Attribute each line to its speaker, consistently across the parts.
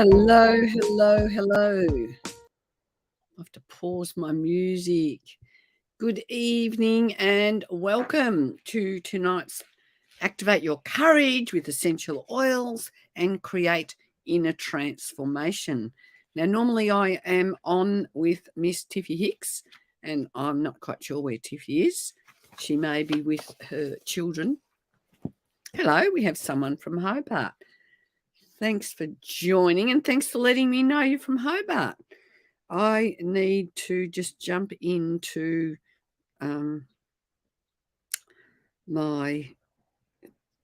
Speaker 1: Hello, hello, hello. I have to pause my music. Good evening and welcome to tonight's Activate Your Courage with Essential Oils and Create Inner Transformation. Now, normally I am on with Miss Tiffanie Hicks, and I'm not quite sure where Tiffy is. She may be with her children. Hello, we have someone from Hobart. Thanks for joining and thanks for letting me know you're from Hobart. I need to just jump into my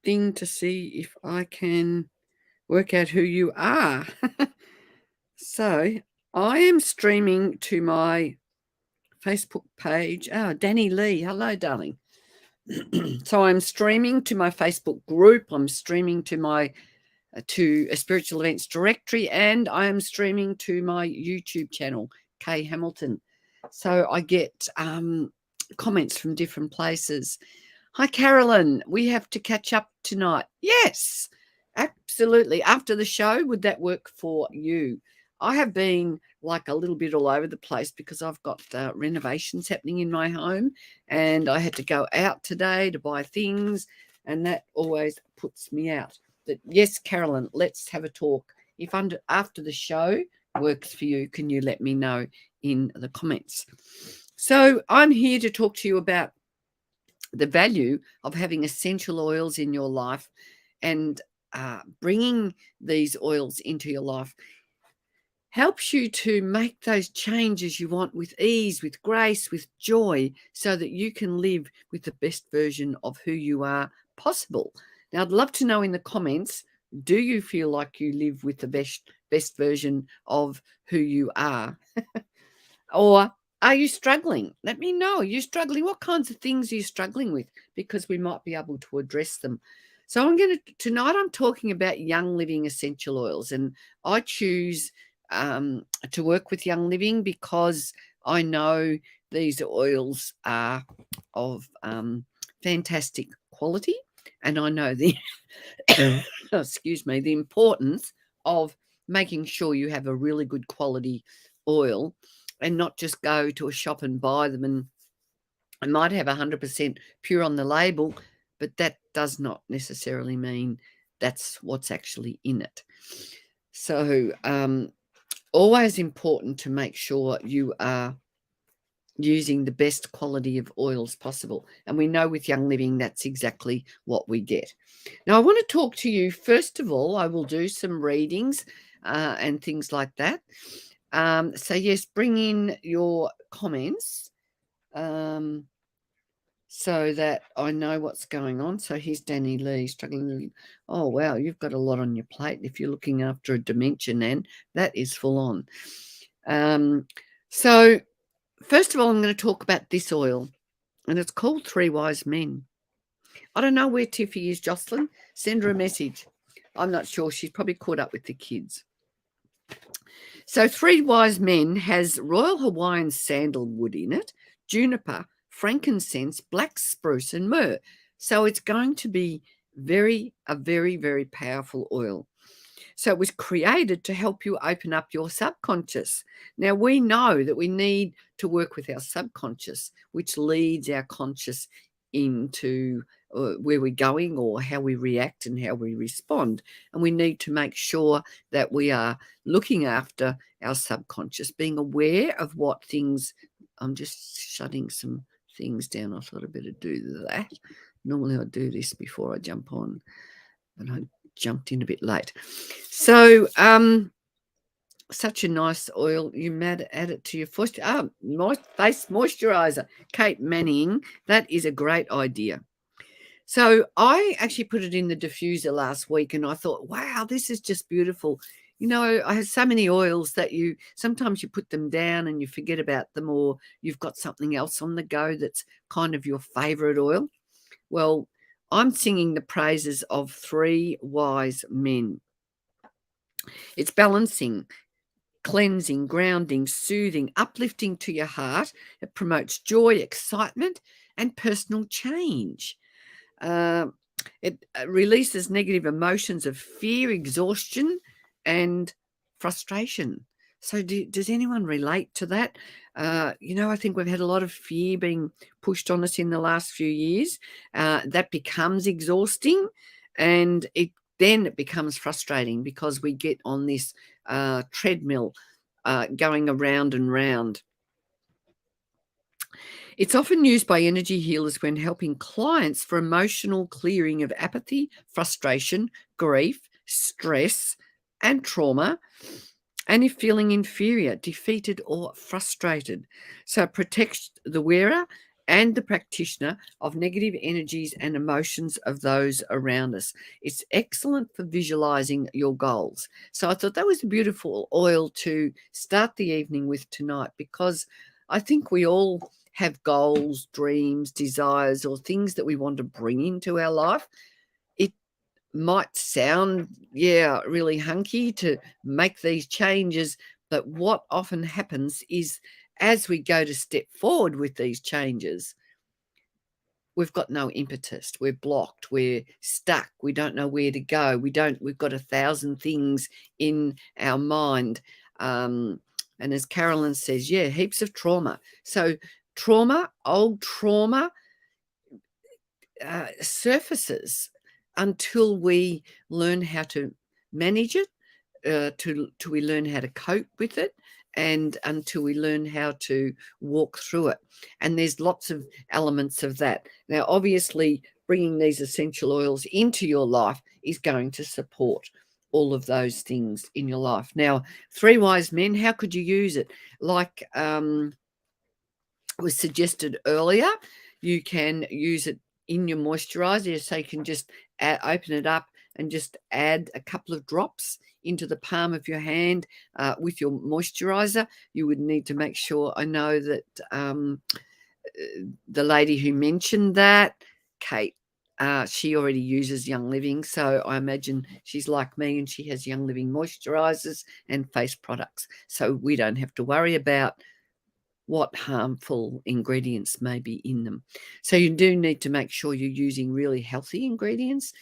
Speaker 1: thing to see if I can work out who you are. So I am streaming to my Facebook page. Oh, Danny Lee. Hello, darling. So I'm streaming to my Facebook group. I'm streaming to a spiritual events directory, and I am streaming to my YouTube channel, Kay Hamilton. So I get comments from different places. Hi, Carolyn. We have to catch up tonight. Yes, absolutely. After the show, would that work for you? I have been like a little bit all over the place because I've got renovations happening in my home, and I had to go out today to buy things, and that always puts me out. But yes, Carolyn, let's have a talk. If after the show works for you, can you let me know in the comments? So I'm here to talk to you about the value of having essential oils in your life and bringing these oils into your life helps you to make those changes you want with ease, with grace, with joy, so that you can live with the best version of who you are possible. Now, I'd love to know in the comments, do you feel like you live with the best version of who you are? Or are you struggling? Let me know. Are you struggling? What kinds of things are you struggling with? Because we might be able to address them. So tonight I'm talking about Young Living essential oils, and I choose to work with Young Living because I know these oils are of fantastic quality, and I know the excuse me, the importance of making sure you have a really good quality oil and not just go to a shop and buy them, and it might have 100% pure on the label, but that does not necessarily mean that's what's actually in it. So always important to make sure you are using the best quality of oils possible. And we know with Young Living, that's exactly what we get. Now, I want to talk to you. First of all, I will do some readings and things like that. So, yes, bring in your comments so that I know what's going on. So here's Danny Lee struggling. Oh, wow, you've got a lot on your plate. If you're looking after a dementia, Nan, that is full on. So first of all, I'm going to talk about this oil, and it's called Three Wise Men. I don't know where Tiffy is, Jocelyn. Send her a message. I'm not sure. She's probably caught up with the kids. So Three Wise Men has Royal Hawaiian sandalwood in it, juniper, frankincense, black spruce, and myrrh. So it's going to be a very, very powerful oil. So it was created to help you open up your subconscious. Now, we know that we need to work with our subconscious, which leads our conscious into where we're going or how we react and how we respond. And we need to make sure that we are looking after our subconscious, being aware of what things. I'm just shutting some things down. I thought I'd better do that. Normally I do this before I jump on, but I jumped in a bit late. So such a nice oil. You might add it to your face moisturizer. Kate Manning, that is a great idea. So I actually put it in the diffuser last week, and I thought, wow, this is just beautiful. You know, I have so many oils that sometimes you put them down and you forget about them, or you've got something else on the go that's kind of your favorite oil. Well, I'm singing the praises of Three Wise Men. It's balancing, cleansing, grounding, soothing, uplifting to your heart. It promotes joy, excitement, and personal change. It releases negative emotions of fear, exhaustion, and frustration. So does anyone relate to that? I think we've had a lot of fear being pushed on us in the last few years. That becomes exhausting, and it becomes frustrating because we get on this treadmill going around and round. It's often used by energy healers when helping clients for emotional clearing of apathy, frustration, grief, stress, and trauma, and if feeling inferior, defeated, or frustrated. So it protects the wearer and the practitioner of negative energies and emotions of those around us. It's excellent for visualizing your goals. So I thought that was a beautiful oil to start the evening with tonight, because I think we all have goals, dreams, desires, or things that we want to bring into our life. It might sound, really hunky to make these changes, but what often happens is as we go to step forward with these changes, we've got no impetus. We're blocked. We're stuck. We don't know where to go. We've got 1,000 things in our mind. And as Carolyn says, heaps of trauma. So old trauma surfaces until we learn how to manage it, till we learn how to cope with it, and until we learn how to walk through it. And there's lots of elements of that. Now, obviously, bringing these essential oils into your life is going to support all of those things in your life. Now, 3 Wise Men, how could you use it? Like was suggested earlier, you can use it in your moisturizer, so you can just open it up and just add a couple of drops into the palm of your hand with your moisturizer. You would need to make sure, I know that the lady who mentioned that, Kate, she already uses Young Living, so I imagine she's like me and she has Young Living moisturizers and face products, so we don't have to worry about what harmful ingredients may be in them. So you do need to make sure you're using really healthy ingredients,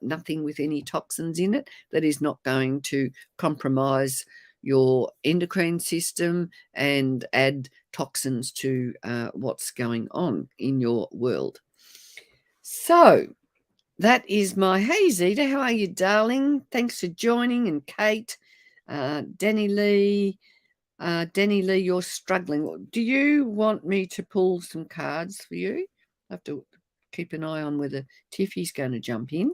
Speaker 1: nothing with any toxins in it that is not going to compromise your endocrine system and add toxins to what's going on in your world. So that is my, hey Zita, how are you, darling? Thanks for joining. And Kate, Danny Lee, you're struggling. Do you want me to pull some cards for you? I have to keep an eye on whether Tiffy's going to jump in.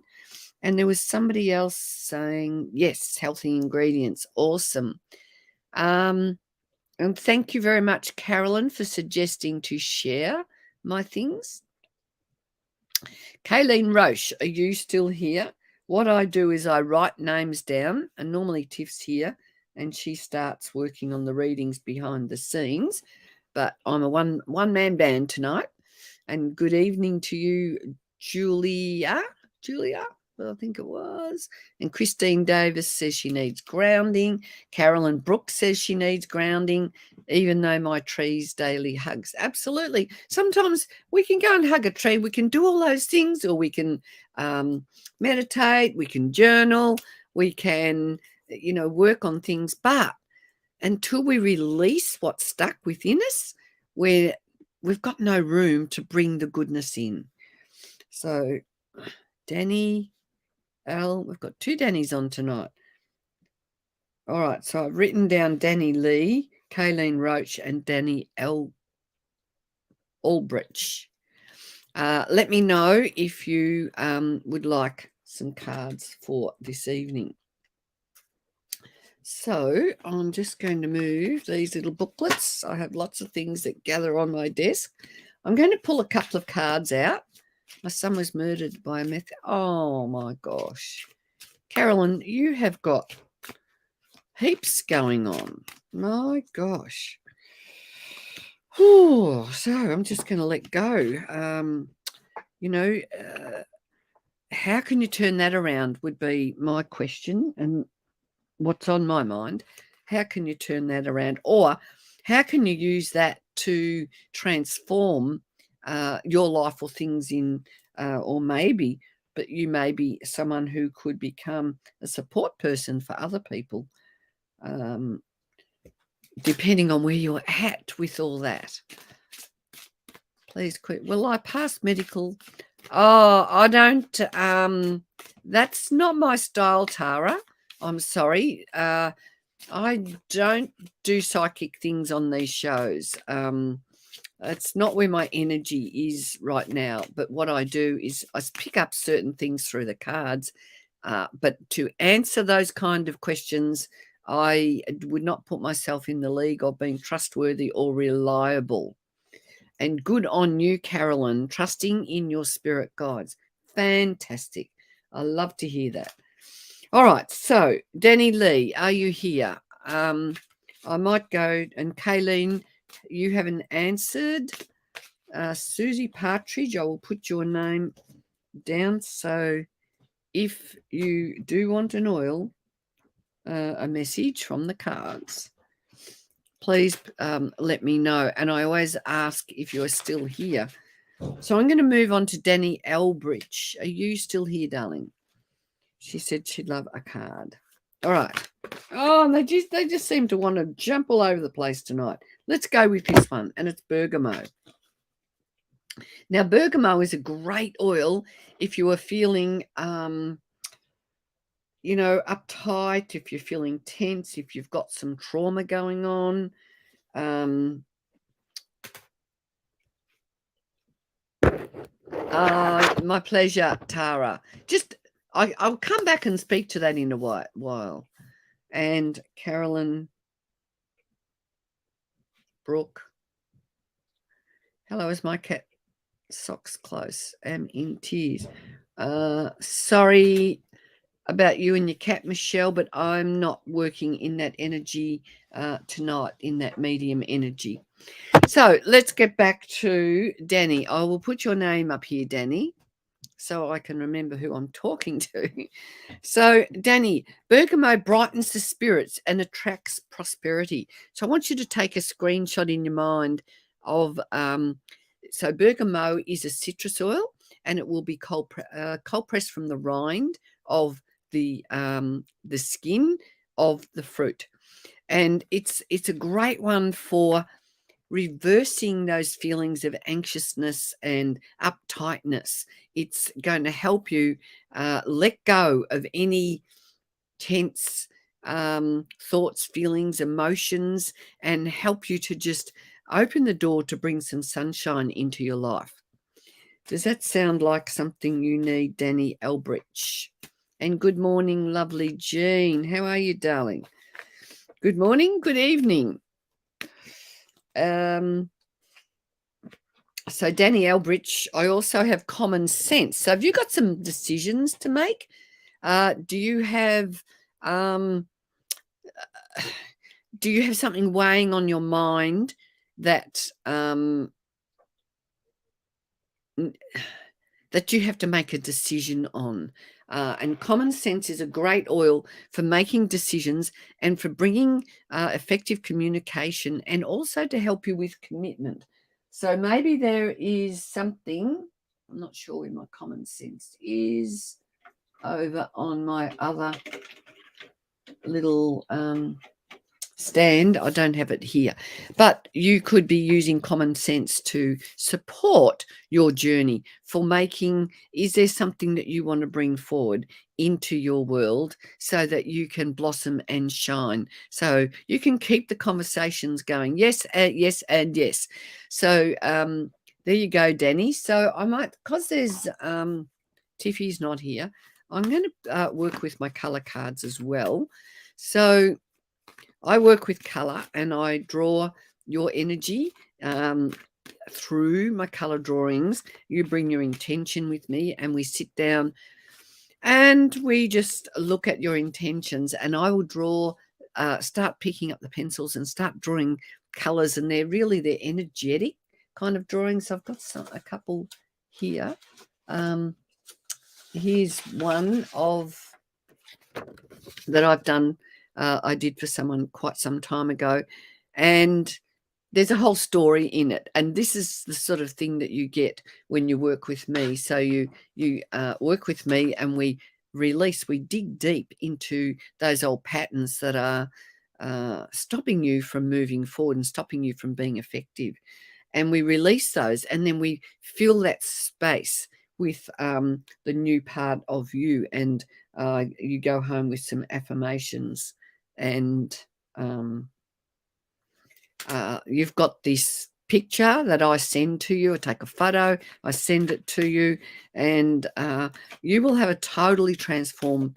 Speaker 1: And there was somebody else saying, yes, healthy ingredients. Awesome. And thank you very much, Carolyn, for suggesting to share my things. Kayleen Roche, are you still here? What I do is I write names down, and normally Tiff's here, and she starts working on the readings behind the scenes. But I'm a one-man band tonight. And good evening to you, Julia, I think it was. And Christine Davis says she needs grounding. Carolyn Brooks says she needs grounding, even though my tree's daily hugs. Absolutely. Sometimes we can go and hug a tree. We can do all those things, or we can meditate, we can journal, we can, work on things. But until we release what's stuck within us, we've got no room to bring the goodness in. So, Danny, Al, we've got 2 Dannys on tonight. All right, so I've written down Danny Lee, Kayleen Roach, and Danny Albrecht. Let me know if you would like some cards for this evening. So I'm just going to move these little booklets. I have lots of things that gather on my desk. I'm going to pull a couple of cards out. My son was murdered by a meth. Oh, my gosh. Carolyn, you have got heaps going on. My gosh. Oh, so I'm just going to let go. How can you turn that around would be my question, and what's on my mind. How can you turn that around? Or how can you use that to transform your life or things in, but you may be someone who could become a support person for other people. depending on where you're at with all that. Please quit. Will I pass medical? Oh, I don't. That's not my style, Tara. I'm sorry. I don't do psychic things on these shows. It's not where my energy is right now. But what I do is I pick up certain things through the cards. But to answer those kind of questions, I would not put myself in the league of being trustworthy or reliable. And good on you, Carolyn, trusting in your spirit guides. Fantastic. I love to hear that. All right. So, Danny Lee, are you here? I might go, and Kayleen, you haven't answered. Susie Partridge, I will put your name down. So if you do want an oil, a message from the cards, please let me know. And I always ask if you're still here. So I'm going to move on to Danny Elbridge. Are you still here, darling? She said she'd love a card. All right. Oh, they just seem to want to jump all over the place tonight. Let's go with this one, and it's bergamot. Now, bergamot is a great oil if you are feeling, uptight, if you're feeling tense, if you've got some trauma going on. My pleasure, Tara. I'll come back and speak to that in a while. And Carolyn Brooke. Hello, is my cat socks close? Am in tears. Sorry about you and your cat, Michelle, but I'm not working in that energy tonight, in that medium energy. So let's get back to Danny. I will put your name up here, Danny, so I can remember who I'm talking to. So, Danny, bergamot brightens the spirits and attracts prosperity. So I want you to take a screenshot in your mind of, so bergamot is a citrus oil, and it will be cold pressed from the rind of the skin of the fruit. And it's a great one for reversing those feelings of anxiousness and uptightness. It's going to help you let go of any tense thoughts, feelings, emotions, and help you to just open the door to bring some sunshine into your life. Does that sound like something you need, Danny Elbridge? And good morning, lovely Jean. How are you, darling? Good morning, good evening. So Danny Elbridge, I also have common sense. So have you got some decisions to make? Do you have something weighing on your mind that that you have to make a decision on? And common sense is a great oil for making decisions and for bringing effective communication, and also to help you with commitment. So maybe there is something, I'm not sure where my common sense is, over on my other little stand. I don't have it here, but you could be using common sense to support your journey for making. Is there something that you want to bring forward into your world so that you can blossom and shine, so you can keep the conversations going? Yes, yes, and yes. So there you go, Danny. So I might, because there's Tiffy's not here, I'm going to work with my color cards as well. So I work with color, and I draw your energy through my color drawings. You bring your intention with me, and we sit down and we just look at your intentions, and I will start picking up the pencils and start drawing colors, and they're energetic kind of drawings. I've got a couple here. Here's one that I've done. I did for someone quite some time ago, and there's a whole story in it. And this is the sort of thing that you get when you work with me. So you work with me, and we dig deep into those old patterns that are stopping you from moving forward and stopping you from being effective. And we release those, and then we fill that space with the new part of you, and you go home with some affirmations, and you've got this picture that I send to you. I take a photo, I send it to you, and you will have a totally transformative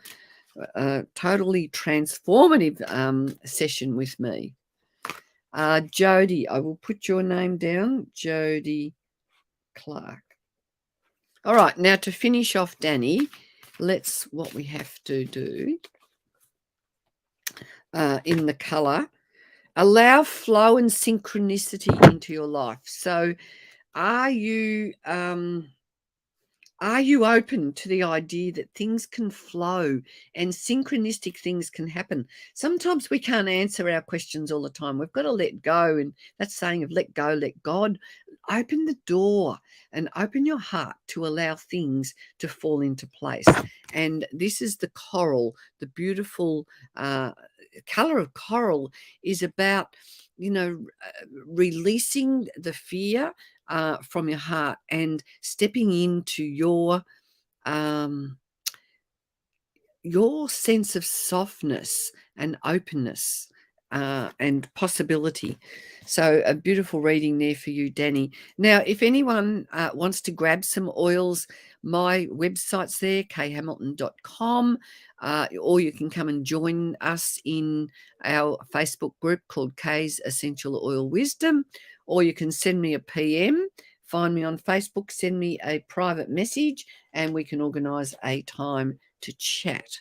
Speaker 1: session with me. Jody, I will put your name down, Jody Clark. All right, now to finish off, Danny, what we have to do in the colour, allow flow and synchronicity into your life. So are you open to the idea that things can flow and synchronistic things can happen? Sometimes we can't answer our questions all the time. We've got to let go. And that saying of let go, let God, open the door and open your heart to allow things to fall into place. And this is the coral, the beautiful color of coral is about, releasing the fear from your heart and stepping into your sense of softness and openness and possibility. So a beautiful reading there for you, Danny. Now, if anyone wants to grab some oils, my website's there, khamilton.com, or you can come and join us in our Facebook group called K's Essential Oil Wisdom, or you can send me a PM. Find me on Facebook, send me a private message, and we can organise a time to chat.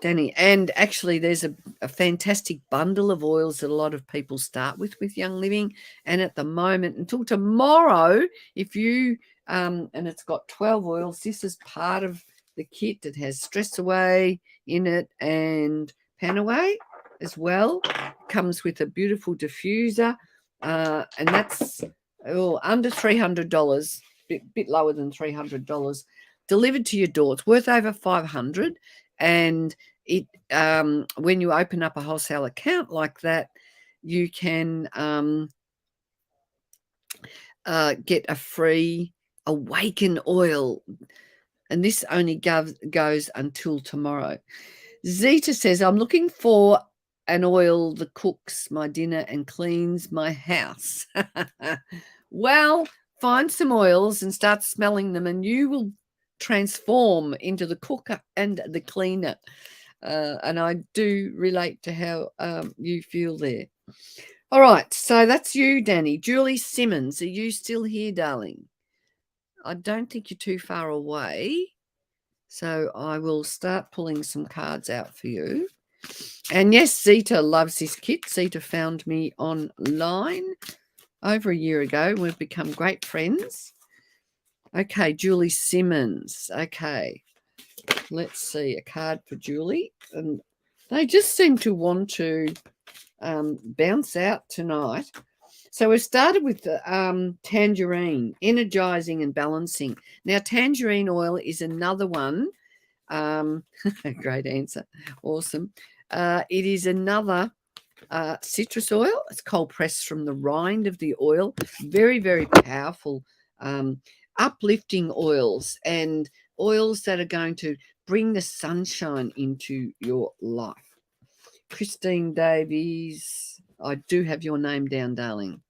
Speaker 1: Danny, and actually there's a fantastic bundle of oils that a lot of people start with Young Living, and at the moment until tomorrow, if you and it's got 12 oils, this is part of the kit that has Stress Away in it and Pan Away as well. Comes with a beautiful diffuser, and that's under $300, bit lower than $300, delivered to your door. It's worth over $500, and it when you open up a wholesale account like that, you can get a free Awaken oil, and this only goes until tomorrow. Zita says, I'm looking for an oil that cooks my dinner and cleans my house. Well, find some oils and start smelling them, and you will transform into the cooker and the cleaner. And I do relate to how you feel there. All right, so that's you, Danny. Julie Simmons, are you still here, darling? I don't think you're too far away. So I will start pulling some cards out for you. And yes, Zita loves this kit. Zita found me online over a year ago. We've become great friends. Okay, Julie Simmons. Okay, let's see, a card for Julie. And they just seem to want to bounce out tonight. So we've started with tangerine, energizing and balancing. Now, tangerine oil is another one. Great answer. Awesome. It is another citrus oil. It's cold pressed from the rind of the oil. Very, very powerful, uplifting oils, and oils that are going to bring the sunshine into your life. Christine Davies, I do have your name down, darling.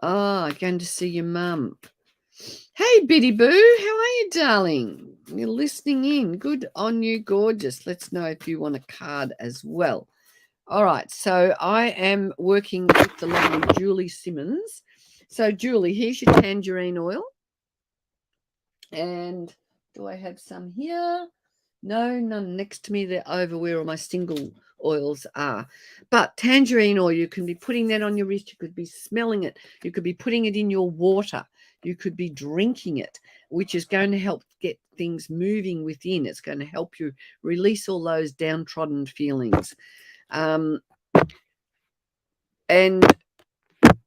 Speaker 1: Going to see your mum. Hey, Biddy Boo, how are you, darling? You're listening in. Good on you, gorgeous. Let's know if you want a card as well. All right, so I am working with the lovely Julie Simmons. So, Julie, here's your tangerine oil. And do I have some here? No, none next to me. They're over where all my single oils are. But tangerine oil, you can be putting that on your wrist. You could be smelling it. You could be putting it in your water. You could be drinking it, which is going to help get things moving within. It's going to help you release all those downtrodden feelings. And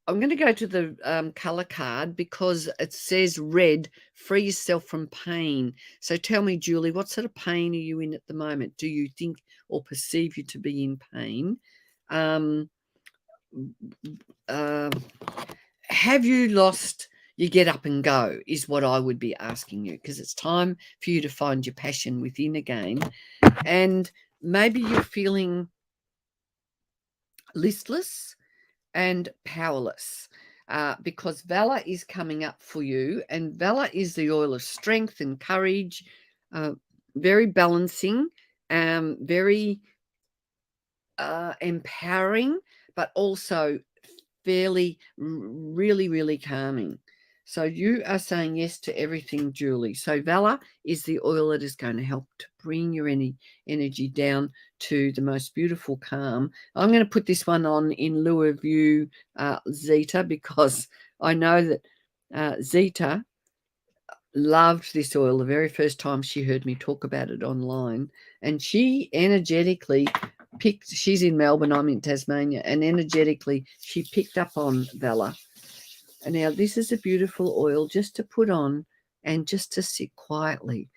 Speaker 1: I'm going to go to the colour card because it says red, free yourself from pain. So tell me, Julie, what sort of pain are you in at the moment? Do you think or perceive you to be in pain? Um, uh, have you lost your get up and go is what I would be asking you, because it's time for you to find your passion within again. And maybe you're feeling listless and powerless, because Valor is coming up for you, and Valor is the oil of strength and courage, very balancing, very empowering, but also really calming. So you are saying yes to everything, Julie. So Valor is the oil that is going to help to bring your energy down to the most beautiful calm. I'm going to put this one on in lieu of you, Zeta, because I know that Zeta loved this oil the very first time she heard me talk about it online, and she energetically she's in Melbourne, I'm in Tasmania, and energetically she picked up on Valor. And now this is a beautiful oil just to put on and just to sit quietly.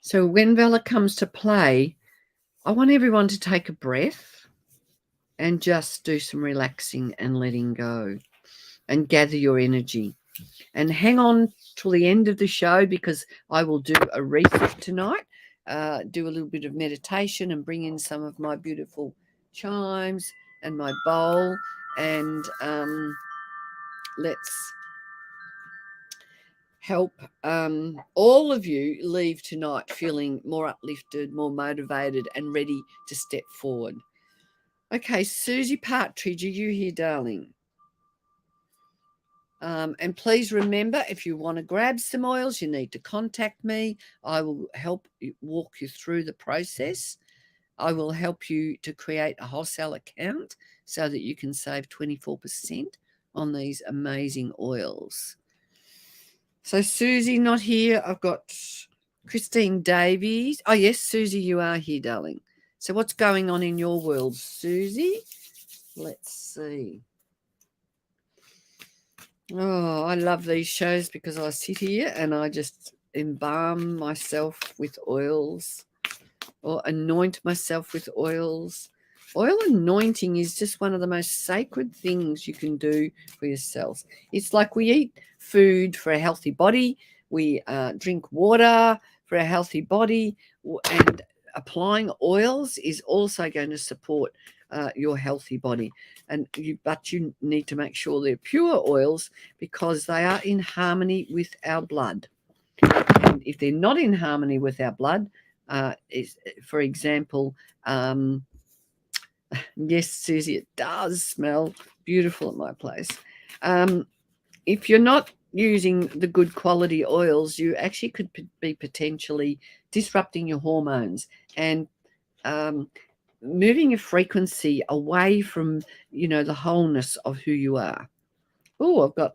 Speaker 1: So when Valor comes to play, I want everyone to take a breath and just do some relaxing and letting go and gather your energy. And hang on till the end of the show, because I will do a reset tonight, do a little bit of meditation and bring in some of my beautiful chimes and my bowl, and let's help all of you leave tonight feeling more uplifted, more motivated, and ready to step forward. Okay, Susie Partridge, are you here, darling? And please remember, if you want to grab some oils, you need to contact me. I will help walk you through the process. I will help you to create a wholesale account so that you can save 24% on these amazing oils. So Susie not here. I've got Christine Davies. Oh, yes, Susie, you are here, darling. So what's going on in your world, Susie? Let's see. Oh, I love these shows because I sit here and I just embalm myself with oils or anoint myself with oils. Oil anointing is just one of the most sacred things you can do for yourselves. It's like we eat food for a healthy body, we drink water for a healthy body, and applying oils is also going to support your healthy body. But you need to make sure they're pure oils, because they are in harmony with our blood. And if they're not in harmony with our blood, for example, yes, Susie, it does smell beautiful at my place. If you're not using the good quality oils, you actually could be potentially disrupting your hormones and moving your frequency away from, the wholeness of who you are. Oh, I've got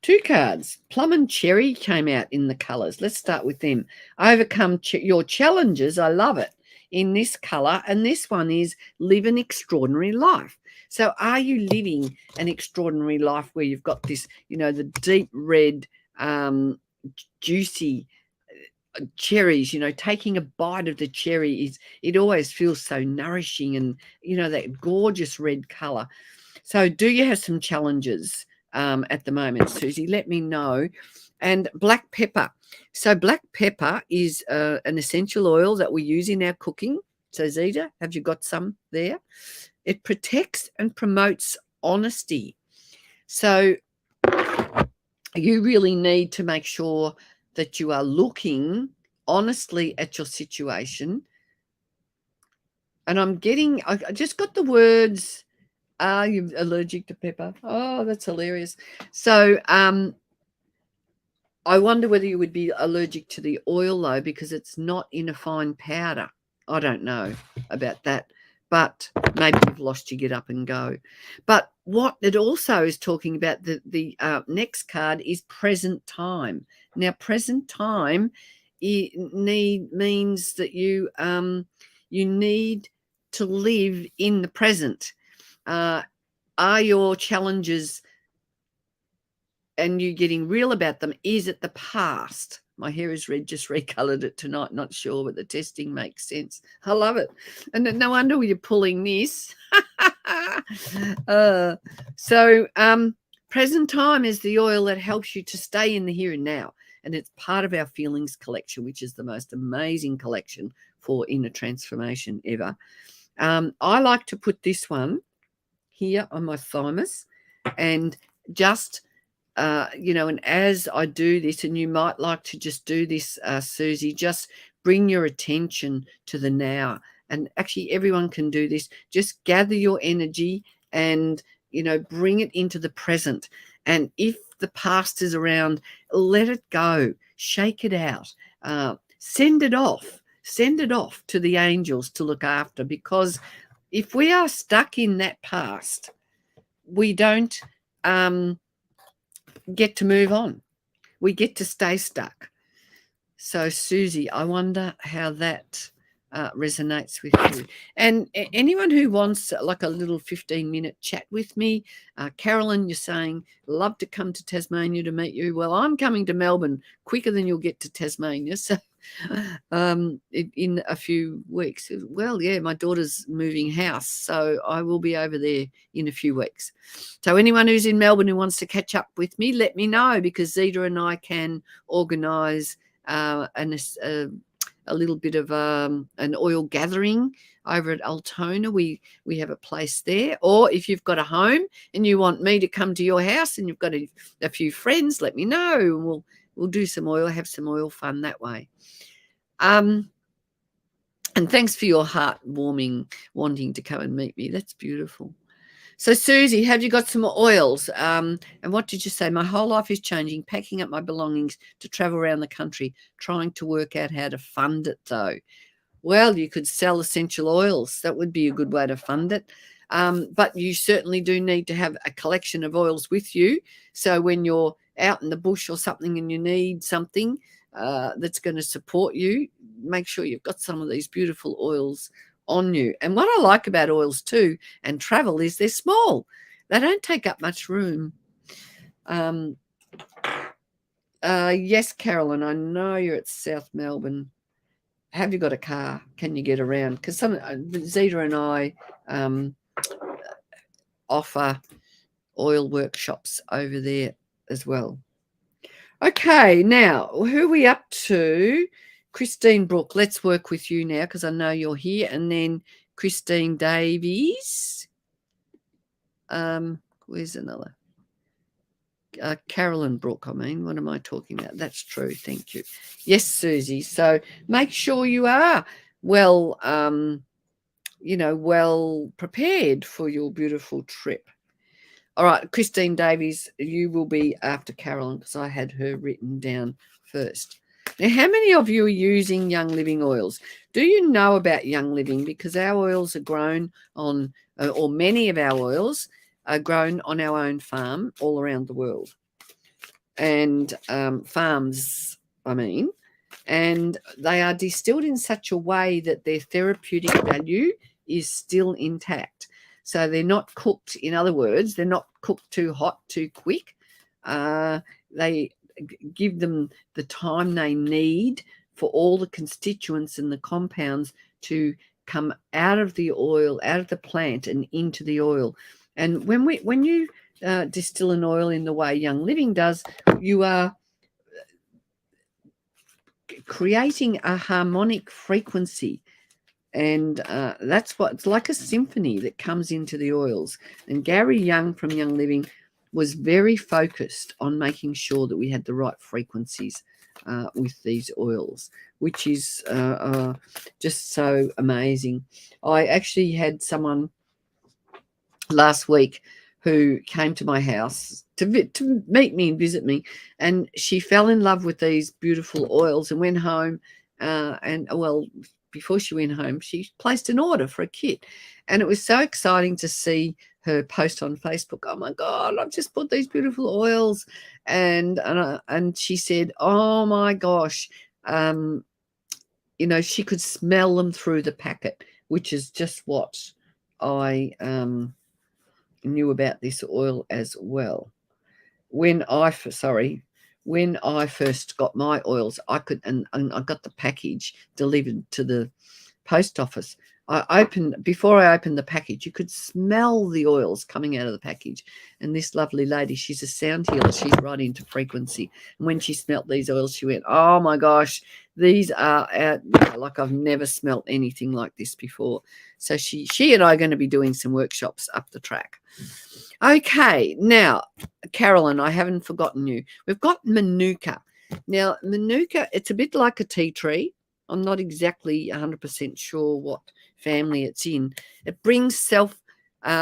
Speaker 1: two cards. Plum and cherry came out in the colours. Let's start with them. Overcome your challenges. I love it in this colour. And this one is live an extraordinary life. So are you living an extraordinary life where you've got this, the deep red, juicy cherries, taking a bite of the cherry it always feels so nourishing, and, that gorgeous red colour. So do you have some challenges at the moment, Susie? Let me know. And black pepper. So black pepper is an essential oil that we use in our cooking. So Zeta, have you got some there? It protects and promotes honesty. So you really need to make sure that you are looking honestly at your situation. And I just got the words, are you allergic to pepper? Oh, that's hilarious. So I wonder whether you would be allergic to the oil, though, because it's not in a fine powder. I don't know about that, but maybe you've lost your get up and go. But what it also is talking about, the next card is present time. Now, present time means that you need to live in the present. are your challenges, and you getting real about them, is it the past? My hair is red, just recolored it tonight, not sure, but the testing makes sense. I love it. And no wonder you're pulling this. So present time is the oil that helps you to stay in the here and now. And it's part of our feelings collection, which is the most amazing collection for inner transformation ever. I like to put this one here on my thymus, and just and as I do this, and you might like to just do this, Susie, just bring your attention to the now. And actually, everyone can do this. Just gather your energy and, bring it into the present. And if the past is around, let it go, shake it out, send it off to the angels to look after. Because if we are stuck in that past, we don't get to move on. We get to stay stuck. So, Susie, I wonder how that resonates with you. And anyone who wants like a little 15-minute chat with me, Carolyn, you're saying, love to come to Tasmania to meet you. Well, I'm coming to Melbourne quicker than you'll get to Tasmania. So in a few weeks. Well, yeah, my daughter's moving house, so I will be over there in a few weeks. So anyone who's in Melbourne who wants to catch up with me, let me know, because Zita and I can organise a little bit of an oil gathering over at Altona. We have a place there. Or if you've got a home and you want me to come to your house and you've got a few friends, let me know. We'll do some oil, have some oil fun that way. And thanks for your heartwarming wanting to come and meet me. That's beautiful. So, Susie, have you got some oils? And what did you say? My whole life is changing, packing up my belongings to travel around the country, trying to work out how to fund it, though. Well, you could sell essential oils. That would be a good way to fund it. But you certainly do need to have a collection of oils with you. So when you're out in the bush or something and you need something that's going to support you, make sure you've got some of these beautiful oils on you. And what I like about oils too and travel is they're small. They don't take up much room. Yes, Carolyn, I know you're at South Melbourne. Have you got a car? Can you get around? Because Zita and I offer oil workshops over there as well. Okay, now who are we up to? Christine Brooke, let's work with you now because I know you're here. And then Christine Davies. Where's another? Carolyn Brooke, I mean, what am I talking about? That's true, thank you. Yes, Susie. So make sure you are well, well prepared for your beautiful trip. All right, Christine Davies, you will be after Carolyn because I had her written down first. Now, how many of you are using Young Living oils? Do you know about Young Living? Because our oils are grown on, or many of our oils are grown on our own farm all around the world. And farms, I mean. And they are distilled in such a way that their therapeutic value is still intact. So they're not cooked, in other words, they're not cooked too hot, too quick. They give them the time they need for all the constituents and the compounds to come out of the oil, out of the plant and into the oil. And when you distill an oil in the way Young Living does, you are creating a harmonic frequency. And that's what it's like, a symphony that comes into the oils. And Gary Young from Young Living was very focused on making sure that we had the right frequencies with these oils, which is just so amazing. I actually had someone last week who came to my house to meet me and visit me, and she fell in love with these beautiful oils and went home before she went home, she placed an order for a kit. And it was so exciting to see her post on Facebook, oh my God, I've just bought these beautiful oils. And she said, oh my gosh, she could smell them through the packet, which is just what I knew about this oil as well. When I first got my oils, I could, and I got the package delivered to the post office. Before I opened the package, you could smell the oils coming out of the package. And this lovely lady, she's a sound healer. She's right into frequency. And when she smelt these oils, she went, "Oh my gosh, these are like I've never smelt anything like this before." So she and I are going to be doing some workshops up the track. Okay, now, Carolyn, I haven't forgotten you. We've got Manuka. Now, Manuka, it's a bit like a tea tree. I'm not exactly 100% sure what family it's in. It brings self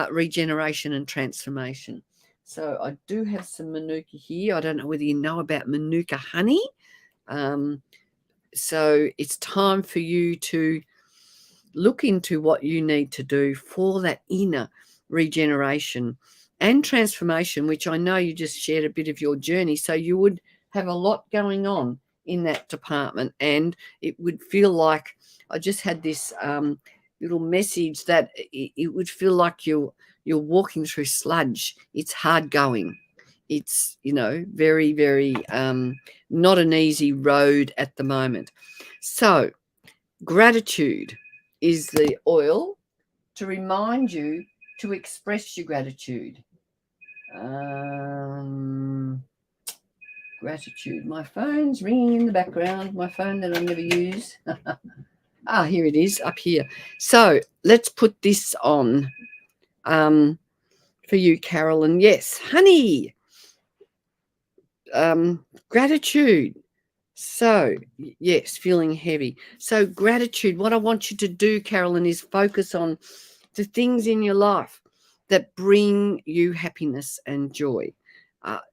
Speaker 1: regeneration and transformation. So I do have some Manuka here. I don't know whether you know about Manuka honey. So it's time for you to look into what you need to do for that inner regeneration and transformation, which I know you just shared a bit of your journey. So you would have a lot going on in that department, and it would feel like I just had this little message that it would feel like you're walking through sludge. It's hard going. It's very, very not an easy road at the moment. So gratitude is the oil to remind you to express your gratitude. Gratitude. My phone's ringing in the background. My phone that I never use. Here it is, up here. So let's put this on for you, Carolyn. Yes, honey. Gratitude. So, yes, feeling heavy. So gratitude. What I want you to do, Carolyn, is focus on the things in your life that bring you happiness and joy,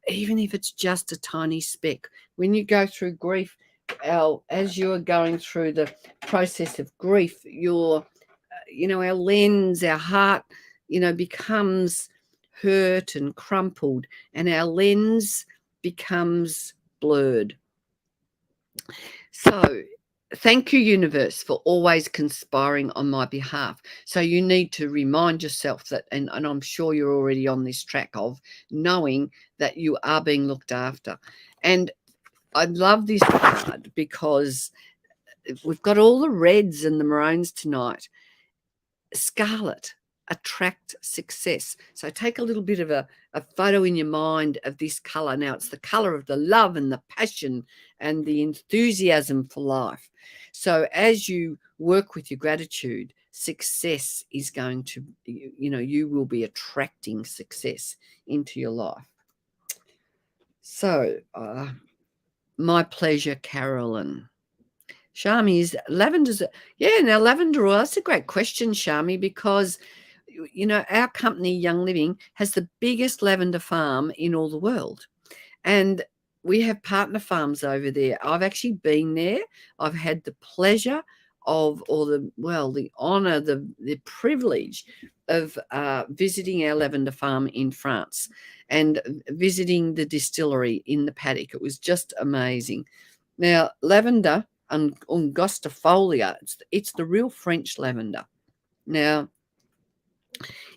Speaker 1: even if it's just a tiny speck. When you go through grief, as you're going through the process of grief, our lens, our heart, becomes hurt and crumpled, and our lens becomes blurred. So thank you, universe, for always conspiring on my behalf. So you need to remind yourself that, and I'm sure you're already on this track of knowing that you are being looked after. And I love this card because we've got all the reds and the maroons tonight. Scarlet, attract success. So take a little bit of a photo in your mind of this color. Now it's the color of the love and the passion and the enthusiasm for life. So as you work with your gratitude, success is going to, you will be attracting success into your life. So my pleasure, Carolyn. Shami, is lavender's, now lavender oil, that's a great question, Shami, because our company Young Living has the biggest lavender farm in all the world, and we have partner farms over there. I've actually been there. I've had the pleasure of, the honor, the privilege of visiting our lavender farm in France and visiting the distillery in the paddock. It was just amazing. Now, lavender, angustifolia, it's the real French lavender. Now,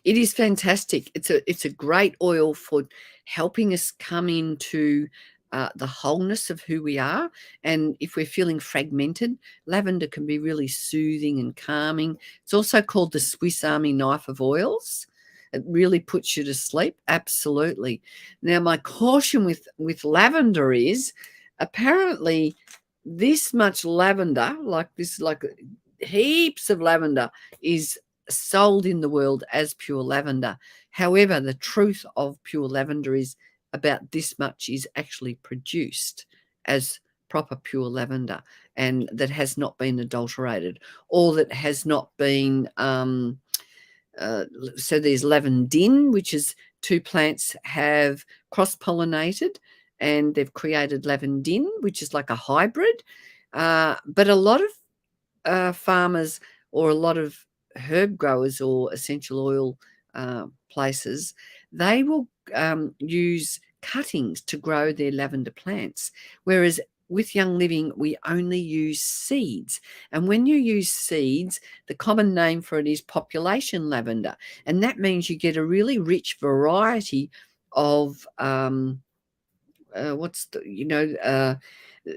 Speaker 1: it is fantastic. It's a great oil for helping us come into the wholeness of who we are. And if we're feeling fragmented, lavender can be really soothing and calming. It's also called the Swiss Army knife of oils. It really puts you to sleep. Absolutely. Now, my caution with lavender is apparently this much lavender, like heaps of lavender, is sold in the world as pure lavender. However, the truth of pure lavender is about this much is actually produced as proper pure lavender, and that has not been adulterated, or that has not been so there's lavandin, which is two plants have cross-pollinated, and they've created lavandin, which is like a hybrid. But a lot of farmers, or a lot of herb growers or essential oil places, they will use cuttings to grow their lavender plants, whereas with Young Living, we only use seeds. And when you use seeds, the common name for it is population lavender. And that means you get a really rich variety of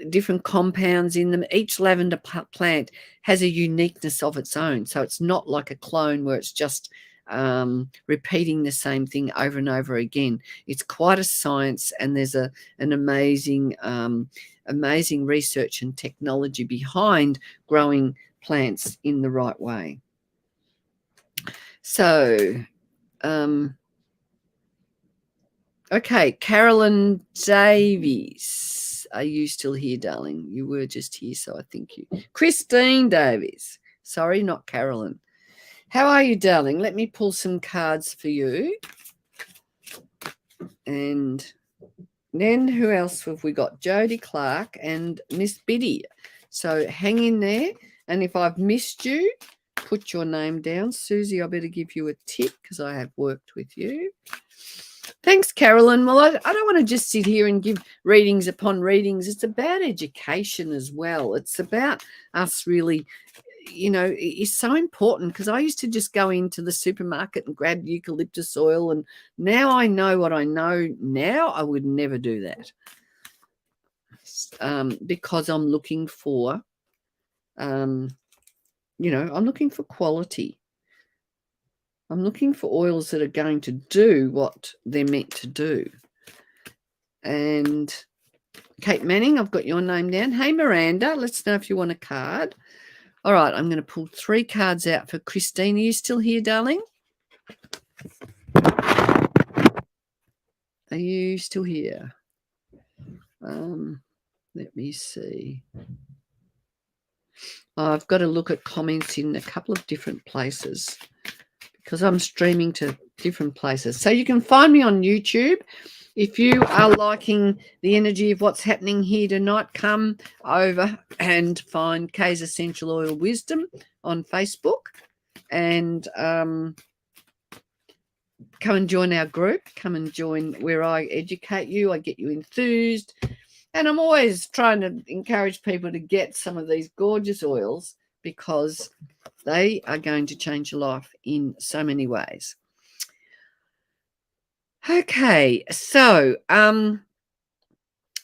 Speaker 1: different compounds in them. Each lavender plant has a uniqueness of its own. So it's not like a clone where it's just repeating the same thing over and over again. It's quite a science, and there's an amazing research and technology behind growing plants in the right way. So okay, Carolyn Davies. Are you still here, darling? You were just here, so I think you. Christine Davies. Sorry, not Carolyn. How are you, darling? Let me pull some cards for you. And then who else have we got? Jodie Clark and Miss Biddy. So hang in there. And if I've missed you, put your name down. Susie, I better give you a tip because I have worked with you. Thanks, Carolyn. Well, I don't want to just sit here and give readings upon readings. It's about education as well. It's about us really, it's so important, because I used to just go into the supermarket and grab eucalyptus oil, and now I know what I know now. I would never do that because I'm looking for, I'm looking for quality. I'm looking for oils that are going to do what they're meant to do. And Kate Manning, I've got your name down. Hey, Miranda, let's know if you want a card. All right, I'm going to pull 3 cards out for Christine. Are you still here, darling? Are you still here? Let me see. I've got to look at comments in a couple of different places, because I'm streaming to different places. So you can find me on YouTube. If you are liking the energy of what's happening here tonight, come over and find Kay's Essential Oil Wisdom on Facebook, and come and join our group. Come and join where I educate you. I get you enthused. And I'm always trying to encourage people to get some of these gorgeous oils, because they are going to change your life in so many ways. Okay, so how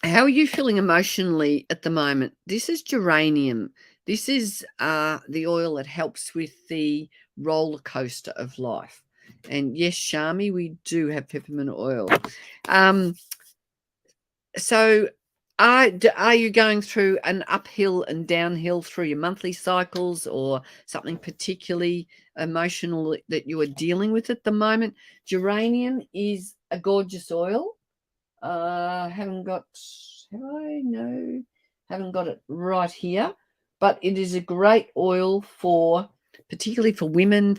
Speaker 1: are you feeling emotionally at the moment? This is geranium. This is the oil that helps with the roller coaster of life. And yes, Shami, we do have peppermint oil. So are you going through an uphill and downhill through your monthly cycles, or something particularly emotional that you are dealing with at the moment? Geranium is a gorgeous oil. Haven't got it right here, but it is a great oil for, particularly for women,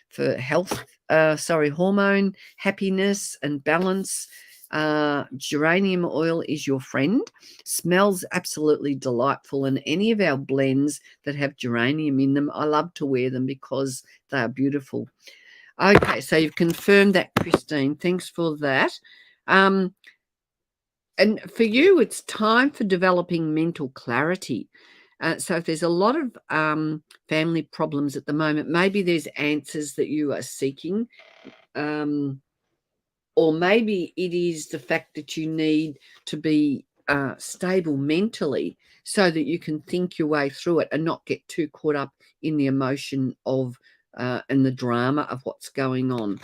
Speaker 1: for health, hormone, happiness and balance. Geranium oil is your friend. Smells absolutely delightful, and any of our blends that have geranium in them, I love to wear them because they are beautiful. Okay, so you've confirmed that, Christine. Thanks for that. And for you, it's time for developing mental clarity. So if there's a lot of family problems at the moment, maybe there's answers that you are seeking, or maybe it is the fact that you need to be stable mentally so that you can think your way through it and not get too caught up in the emotion of and the drama of what's going on.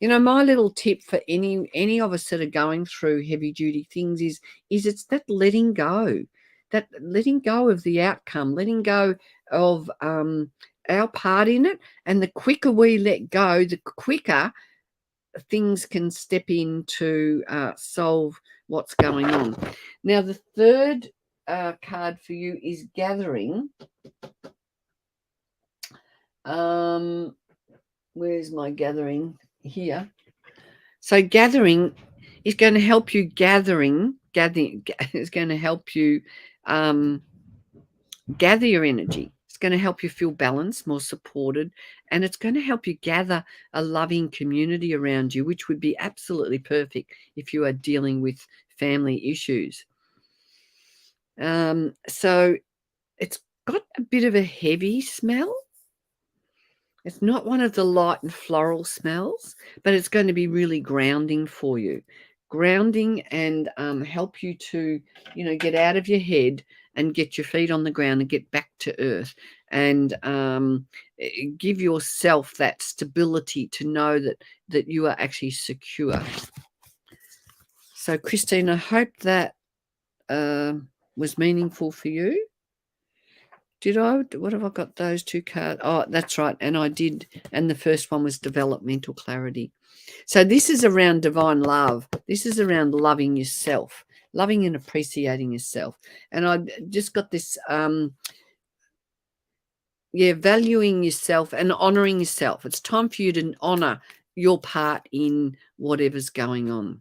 Speaker 1: My little tip for any of us that are going through heavy duty things is it's that letting go of the outcome, letting go of our part in it. And the quicker we let go, the quicker things can step in to solve what's going on. Now, the third card for you is gathering. Where's my gathering? Here. So gathering is going to help you. Gathering is going to help you gather your energy. It's going to help you feel balanced, more supported, and it's going to help you gather a loving community around you, which would be absolutely perfect if you are dealing with family issues. So it's got a bit of a heavy smell. It's not one of the light and floral smells, but it's going to be really grounding for you. Grounding and help you to, get out of your head and get your feet on the ground and get back to earth, and give yourself that stability to know that you are actually secure. So, Christine, I hope that was meaningful for you. What have I got? Those two cards. Oh, that's right. And I did. And the first one was developmental clarity. So this is around divine love. This is around loving yourself, loving and appreciating yourself. And I just got this, valuing yourself and honoring yourself. It's time for you to honor your part in whatever's going on.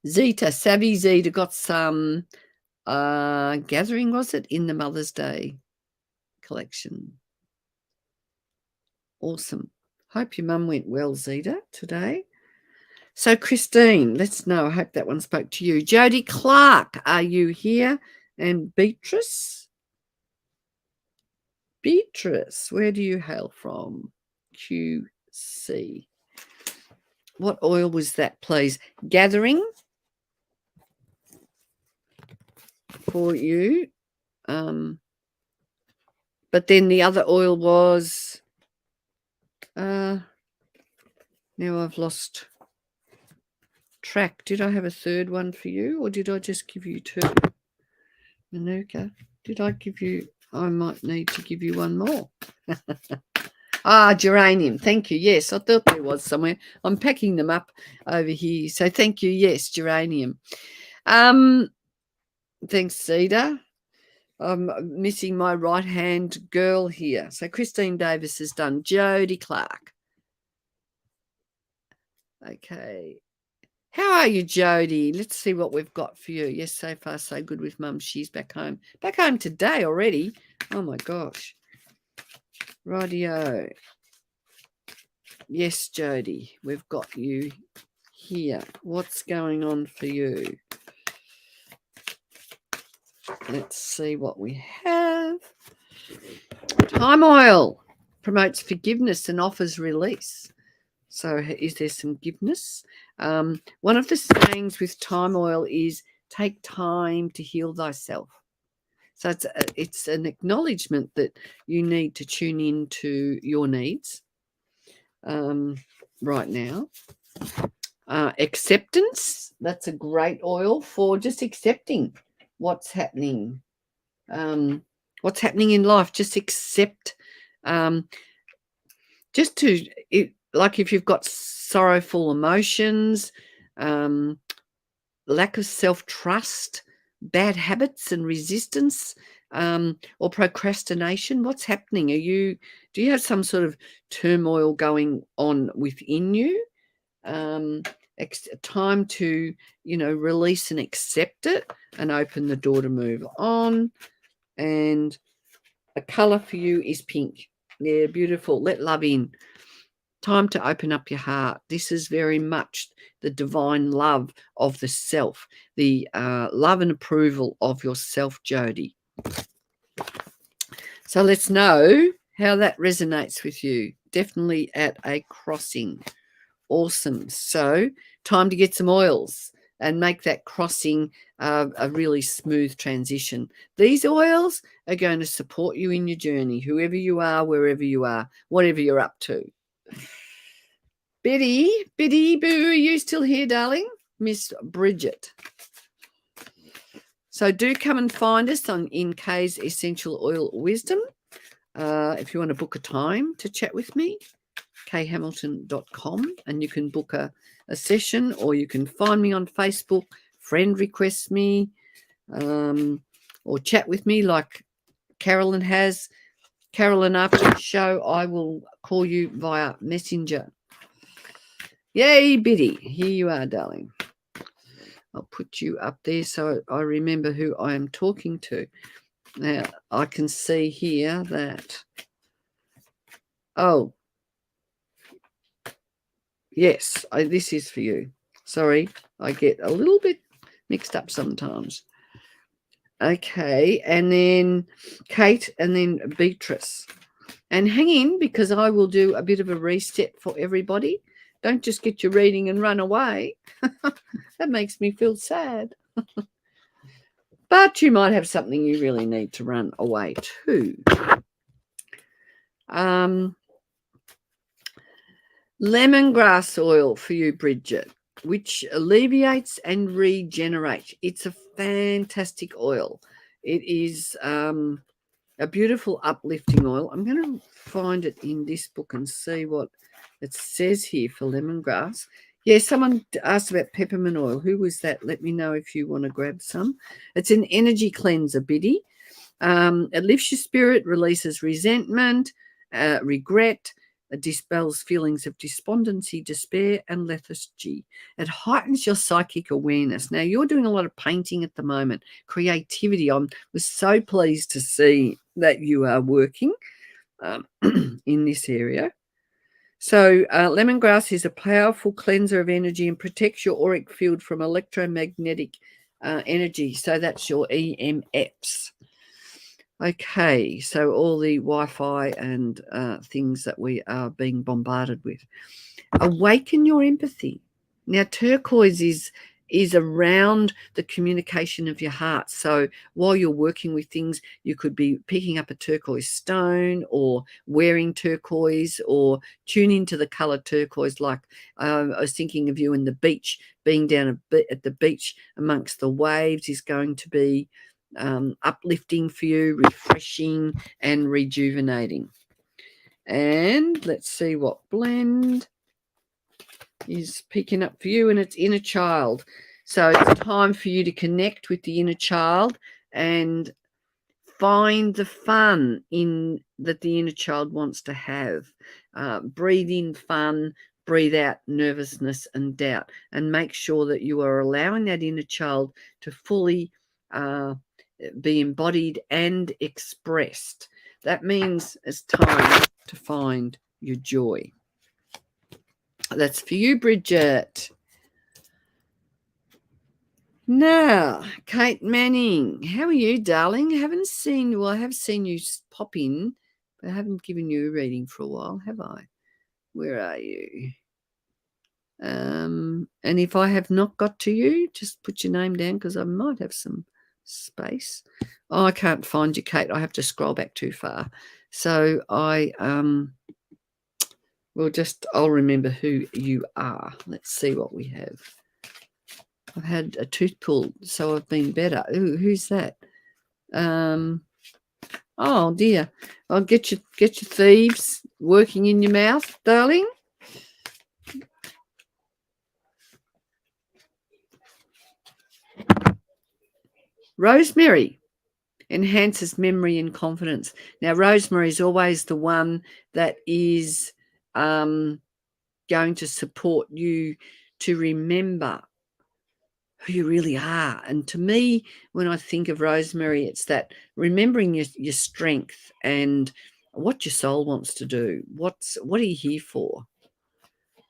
Speaker 1: Zeta, Savvy Zeta got some gathering, was it, in the Mother's Day collection. Awesome. Hope your mum went well, Zeta, today. So, Christine, let's know. I hope that one spoke to you. Jody Clark, are you here? And Beatrice? Beatrice, where do you hail from? QC. What oil was that, please? Gathering for you. But then the other oil was, now I've lost track. Did I have a third one for you, or did I just give you two? Manuka, did I give you? I might need to give you one more. Geranium. Thank you. Yes, I thought there was somewhere. I'm packing them up over here. So thank you. Yes, geranium. Thanks, Cedar. I'm missing my right-hand girl here. So Christine Davis has done. Jody Clark. Okay. How are you, Jody? Let's see what we've got for you. Yes, so far so good with Mum. She's back home. Back home today already. Oh, my gosh. Rightio. Yes, Jody, we've got you here. What's going on for you? Let's see what we have. Time oil promotes forgiveness and offers release. So is there some forgiveness? One of the sayings with time oil is take time to heal thyself. So it's an acknowledgement that you need to tune into your needs right now. Acceptance, that's a great oil for just accepting what's happening. What's happening in life, just accept. Just to, like if you've got sorrowful emotions, lack of self-trust, bad habits and resistance, or procrastination, what's happening? Do you have some sort of turmoil going on within you? Time to, release and accept it and open the door to move on. And a color for you is pink. Yeah, beautiful. Let love in. Time to open up your heart. This is very much the divine love of the self, the love and approval of yourself, Jody. So let's know how that resonates with you. Definitely at a crossing. Awesome. So time to get some oils and make that crossing a really smooth transition. These oils are going to support you in your journey, whoever you are, wherever you are, whatever you're up to. Betty Boo, are you still here, darling? Miss Bridget. So do come and find us in Kay's Essential Oil Wisdom. If you want to book a time to chat with me, khamilton.com, and you can book a session, or you can find me on Facebook, friend request me, or chat with me like Carolyn has. Carolyn, after the show, I will call you via Messenger. Yay, Biddy. Here you are, darling. I'll put you up there so I remember who I am talking to. Now, I can see here that, yes, this is for you. Sorry, I get a little bit mixed up sometimes. Okay, and then Kate, and then Beatrice. And hang in, because I will do a bit of a reset for everybody. Don't just get your reading and run away. That makes me feel sad. But you might have something you really need to run away to. Lemongrass oil for you, Bridget, which alleviates and regenerates. It's a fantastic oil. It is a beautiful uplifting oil. I'm going to find it in this book and see what it says here for lemongrass. Yeah, someone asked about peppermint oil. Who was that? Let me know if you want to grab some. It's an energy cleanser, Biddy. It lifts your spirit, releases resentment, regret, it dispels feelings of despondency, despair, and lethargy. It heightens your psychic awareness. Now, you're doing a lot of painting at the moment, creativity. I was so pleased to see that you are working in this area. So lemongrass is a powerful cleanser of energy and protects your auric field from electromagnetic energy. So that's your EMFs. Okay, so all the Wi-Fi and things that we are being bombarded with. Awaken your empathy. Now, turquoise is around the communication of your heart. So while you're working with things, you could be picking up a turquoise stone or wearing turquoise or tune into the color turquoise. Like I was thinking of you in the beach, being down at the beach amongst the waves is going to be uplifting for you, refreshing and rejuvenating. And let's see what blend is picking up for you, and it's inner child. So it's time for you to connect with the inner child and find the fun in that the inner child wants to have. Breathe in fun, breathe out nervousness and doubt, and make sure that you are allowing that inner child to fully be embodied and expressed. That means it's time to find your joy. That's for you, Bridget. Now, Kate Manning, how are you, darling? I have seen you pop in, but I haven't given you a reading for a while, have I? Where are you? And if I have not got to you, just put your name down because I might have some space. Oh, I can't find you, Kate. I have to scroll back too far. So I'll remember who you are. Let's see what we have. I've had a tooth pulled, so I've been better. Ooh, who's that? Oh dear. I'll get your thieves working in your mouth, darling. Rosemary enhances memory and confidence. Now, rosemary is always the one that is going to support you to remember who you really are. And to me, when I think of rosemary, it's that remembering your strength and what your soul wants to do. What are you here for?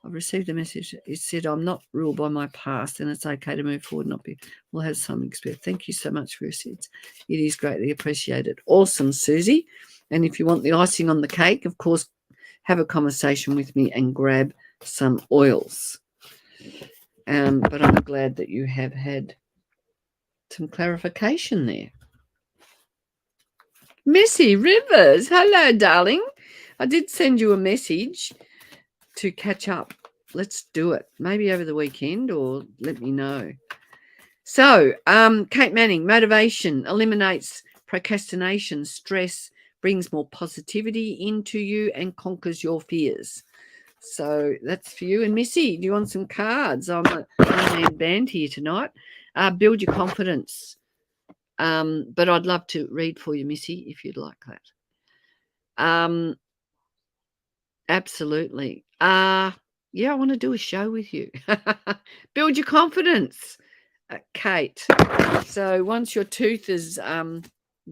Speaker 1: I've received a message. It said, I'm not ruled by my past and it's okay to move forward, we'll have some experience. Thank you so much for your seeds. It is greatly appreciated. Awesome, Susie. And if you want the icing on the cake, of course, have a conversation with me and grab some oils. But I'm glad that you have had some clarification there. Missy Rivers, hello, darling. I did send you a message to catch up. Let's do it. Maybe over the weekend, or let me know. So, Kate Manning, motivation eliminates procrastination, stress, brings more positivity into you and conquers your fears. So that's for you. And Missy, do you want some cards? I'm a one-man band here tonight. Build your confidence. But I'd love to read for you, Missy, if you'd like that. Absolutely. Yeah, I want to do a show with you. Build your confidence, Kate. So once your tooth is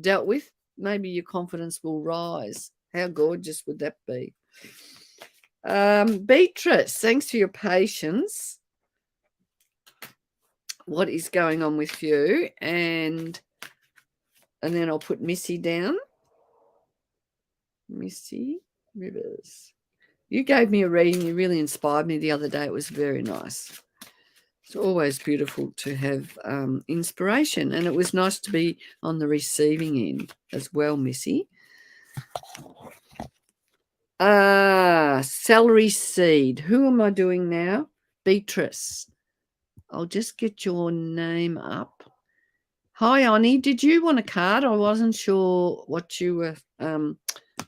Speaker 1: dealt with, maybe your confidence will rise. How gorgeous would that be? Beatrice, thanks for your patience. What is going on with you? And And then I'll put Missy down. Missy Rivers. You gave me a reading. You really inspired me the other day. It was very nice. It's always beautiful to have inspiration, and it was nice to be on the receiving end as well, Missy. Celery seed. Who am I doing now? Beatrice. I'll just get your name up. Hi, Ani. Did you want a card? I wasn't sure what you were.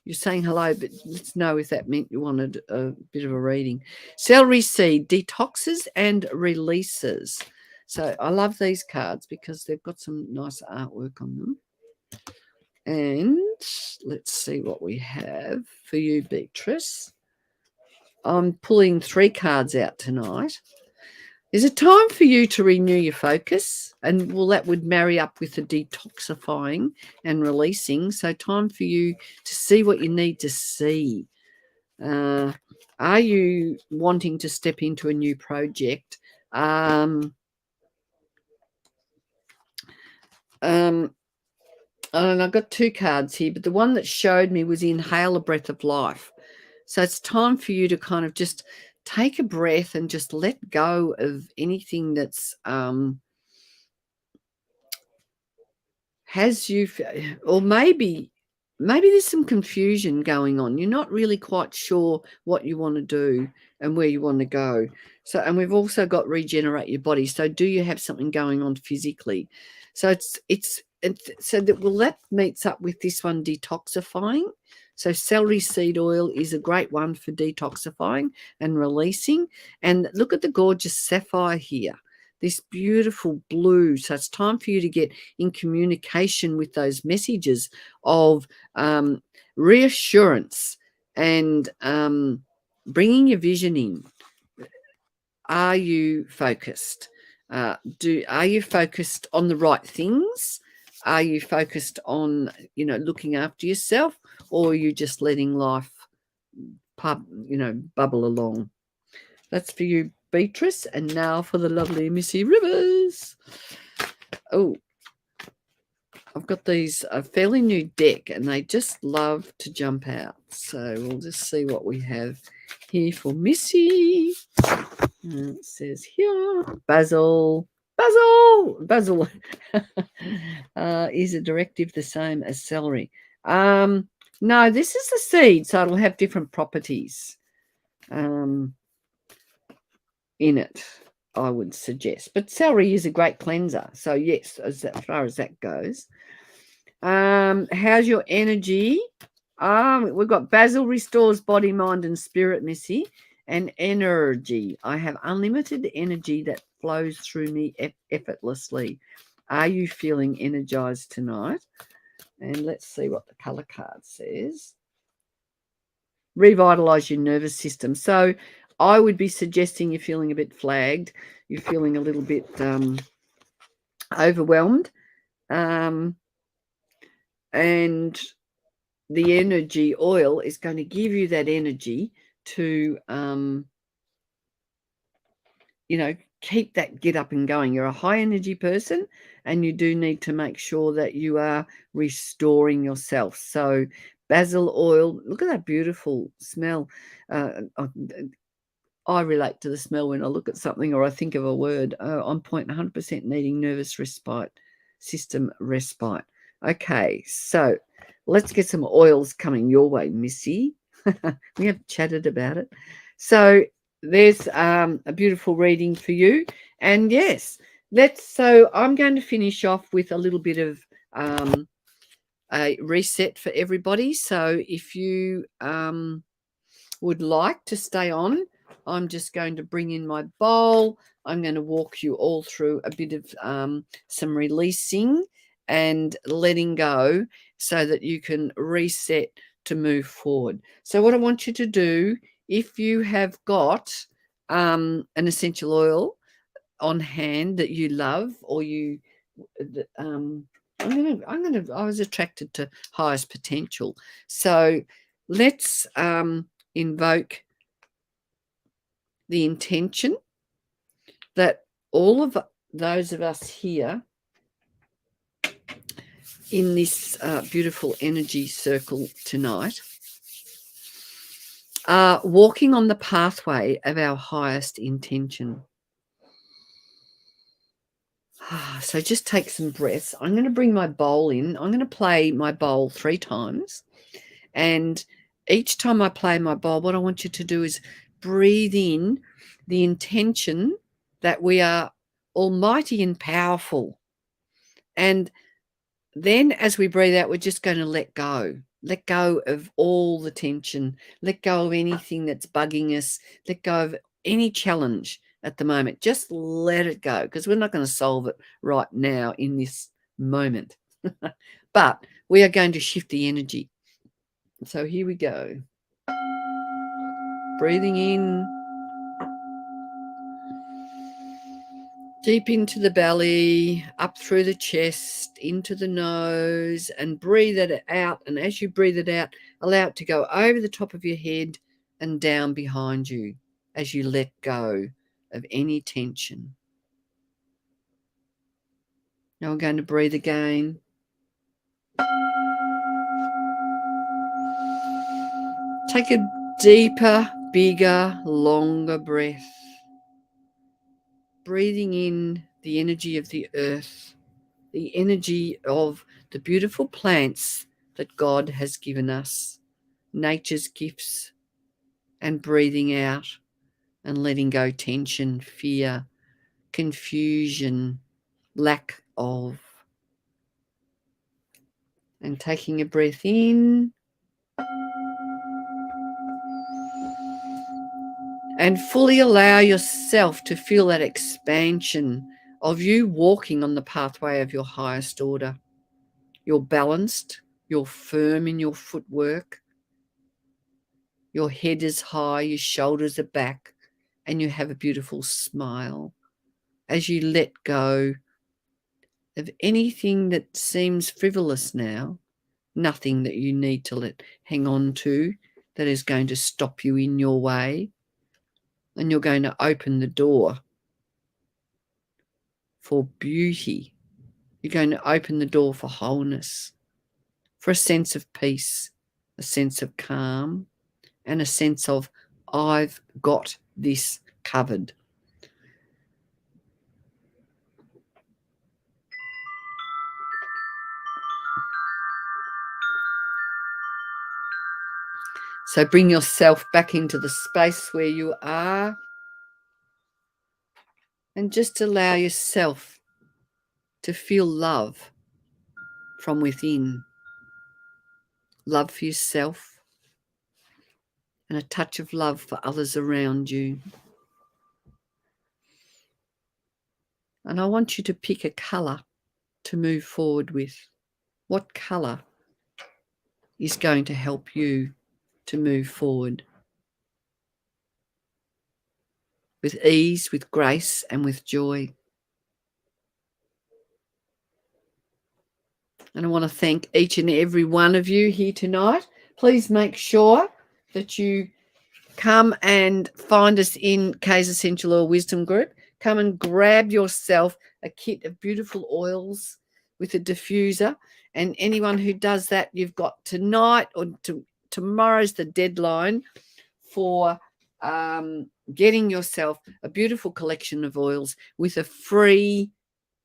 Speaker 1: You're saying hello, but let's know if that meant you wanted a bit of a reading. Celery seed, detoxes and releases. So I love these cards because they've got some nice artwork on them. And let's see what we have for you, Beatrice. I'm pulling 3 cards out tonight. Is it time for you to renew your focus? And well, that would marry up with the detoxifying and releasing. So time for you to see what you need to see. Are you wanting to step into a new project? And I've got 2 cards here, but the one that showed me was inhale a breath of life. So it's time for you to kind of just take a breath and just let go of anything that's has you, or maybe there's some confusion going on. You're not really quite sure what you want to do and where you want to go. So, and we've also got regenerate your body. So do you have something going on physically? So it's so that, well, that meets up with this one, detoxifying. So celery seed oil is a great one for detoxifying and releasing. And look at the gorgeous sapphire here, this beautiful blue. So it's time for you to get in communication with those messages of reassurance and bringing your vision in. Are you focused? Are you focused on the right things? Are you focused on, looking after yourself, or are you just letting life bubble along? That's for you, Beatrice. And now for the lovely Missy Rivers. Oh, I've got these a fairly new deck, and they just love to jump out. So we'll just see what we have here for Missy. It says here, Basil. Is a directive the same as celery? No, this is a seed, so it'll have different properties in it, I would suggest. But celery is a great cleanser, so yes, as far as that goes. How's your energy? We've got basil restores body, mind, and spirit, Missy. And energy. I have unlimited energy that flows through me effortlessly. Are you feeling energized tonight? And let's see what the color card says. Revitalize your nervous system. So I would be suggesting you're feeling a bit flagged. You're feeling a little bit overwhelmed. And the energy oil is going to give you that energy to keep that get up and going. You're a high energy person, and you do need to make sure that you are restoring yourself. So basil oil, look at that beautiful smell. I relate to the smell when I look at something or I think of a word. On point, 100% needing nervous system respite. Okay, so let's get some oils coming your way, Missy. We have chatted about it. So there's a beautiful reading for you. And yes, so I'm going to finish off with a little bit of a reset for everybody. So if you would like to stay on, I'm just going to bring in my bowl. I'm going to walk you all through a bit of some releasing and letting go so that you can reset to move forward. So what I want you to do, if you have got an essential oil on hand that you love, or you I was attracted to highest potential. So let's invoke the intention that all of those of us here in this beautiful energy circle tonight are walking on the pathway of our highest intention. So just take some breaths. I'm going to bring my bowl in. I'm going to play my bowl 3 times. And each time I play my bowl, what I want you to do is breathe in the intention that we are almighty and powerful. And then as we breathe out, we're just going to let go. Let go of all the tension. Let go of anything that's bugging us. Let go of any challenge at the moment. Just let it go, because we're not going to solve it right now in this moment. But we are going to shift the energy. So here we go. Breathing in, deep into the belly, up through the chest, into the nose, and breathe it out. And as you breathe it out, allow it to go over the top of your head and down behind you as you let go of any tension. Now we're going to breathe again. Take a deeper, bigger, longer breath. Breathing in the energy of the earth, the energy of the beautiful plants that God has given us, nature's gifts, and breathing out and letting go tension, fear, confusion, lack of. And taking a breath in and fully allow yourself to feel that expansion of you walking on the pathway of your highest order. You're balanced, you're firm in your footwork, your head is high, your shoulders are back, and you have a beautiful smile as you let go of anything that seems frivolous now, nothing that you need to let hang on to that is going to stop you in your way. And you're going to open the door for beauty. You're going to open the door for wholeness, for a sense of peace, a sense of calm, and a sense of, I've got this covered. So bring yourself back into the space where you are and just allow yourself to feel love from within. Love for yourself and a touch of love for others around you. And I want you to pick a colour to move forward with. What colour is going to help you to move forward with ease, with grace, and with joy? And I want to thank each and every one of you here tonight. Please make sure that you come and find us in Kay's Essential Oil Wisdom Group. Come and grab yourself a kit of beautiful oils with a diffuser. And anyone who does that, you've got tonight or tomorrow's the deadline for getting yourself a beautiful collection of oils with a free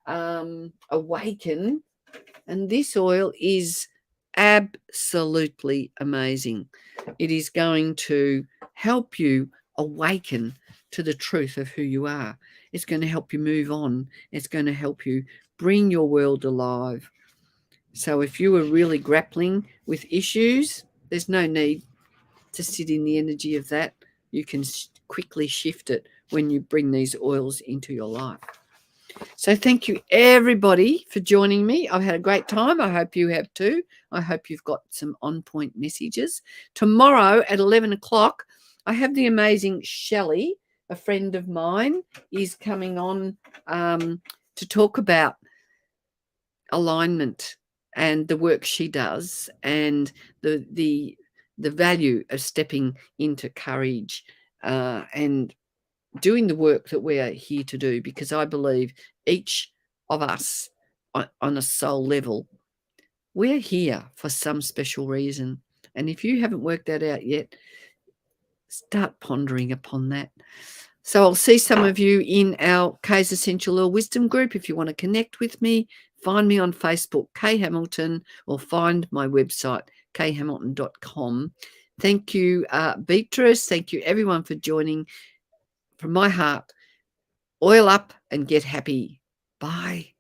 Speaker 1: Awaken. And this oil is absolutely amazing. It is going to help you awaken to the truth of who you are. It's going to help you move on. It's going to help you bring your world alive. So if you are really grappling with issues, there's no need to sit in the energy of that. You can quickly shift it when you bring these oils into your life. So thank you, everybody, for joining me. I've had a great time. I hope you have too. I hope you've got some on-point messages. Tomorrow at 11 o'clock, I have the amazing Shelley, a friend of mine, is coming on to talk about alignment and the work she does and the value of stepping into courage and doing the work that we are here to do, because I believe each of us on a soul level We're here for some special reason. And if you haven't worked that out yet, start pondering upon that. So I'll see some of you in our Kay's Essential Oil Wisdom group. If you want to connect with me, find me on Facebook, Kay Hamilton, or find my website, kayhamilton.com. Thank you, Beatrice. Thank you, everyone, for joining. From my heart, oil up and get happy. Bye.